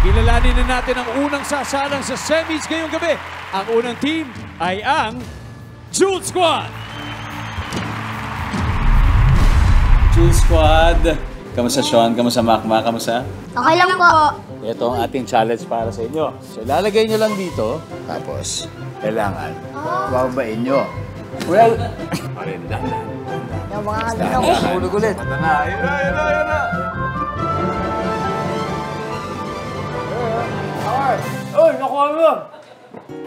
Kilalanin na natin ang unang sasalang sa semis ngayong gabi. Ang unang team ay ang Jewel Squad. Jewel Squad. Kamusta Sean? Kamusta Makmak? Kamusta? Okay lang po. Ito ang ating challenge para sa inyo. So, ilalagay nyo lang dito. Tapos, kailangan bababain nyo. Well, parinda na. Yung mga ganun. Hulog ulit. Ito na. Ayun na, ayun na, ayun na. Uy, nakuha mo!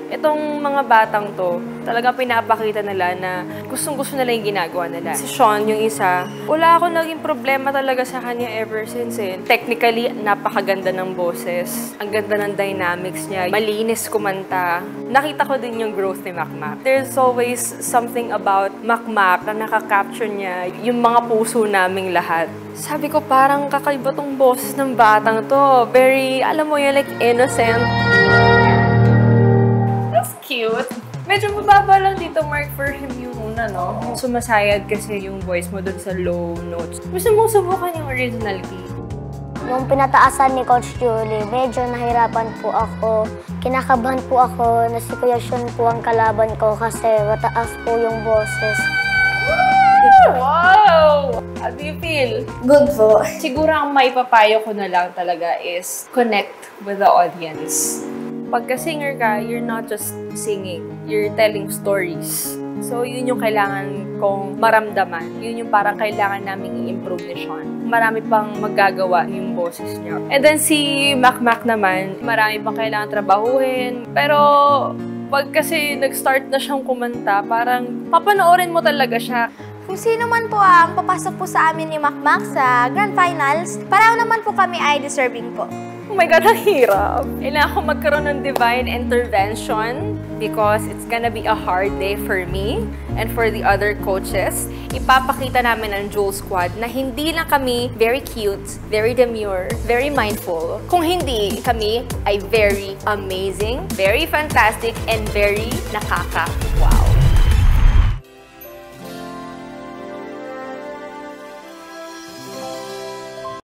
Itong mga batang to, talaga pinapakita nila na gustong-gusto nila yung ginagawa nila. Si Sean, yung isa, wala akong naging problema talaga sa kanya ever since eh. Technically, napakaganda ng boses. Ang ganda ng dynamics niya. Malinis kumanta. Nakita ko din yung growth ni Makmak. There's always something about Makmak na nakaka-capture niya yung mga puso naming lahat. Sabi ko, parang kakaiba tong boses ng batang to. Very, alam mo yun, like innocent. Cute. Medyo mababa lang dito, Mark, for him yung una, no? Sumasayad kasi yung voice mo dun sa low notes. Gusto mong subukan yung original key. Nung pinataasan ni Coach Julie, medyo nahirapan po ako. Kinakabahan po ako na si Kuya Sean po ang kalaban ko kasi mataas po yung boses. Wow! How do you feel? Good po. Siguro ang may papayo ko na lang talaga is connect with the audience. Pagka-singer ka, you're not just singing. You're telling stories. So, yun yung kailangan kong maramdaman. Yun yung parang kailangan naming i-improve ni Sean. Marami pang magagawa yung boses niya. And then si Makmak naman, marami pang kailangan trabahuhin. Pero pag kasi nag-start na siyang kumanta, parang papanoorin mo talaga siya. Kung sino man po ang papasok po sa amin ni Makmak sa Grand Finals, pareho naman po kami ay deserving po. Oh my God, ang hirap. Kailangan ko magkaroon ng divine intervention because it's gonna be a hard day for me and for the other coaches. Ipapakita namin ang Jewel Squad na hindi lang kami very cute, very demure, very mindful. Kung hindi, kami ay very amazing, very fantastic, and very nakaka-wow.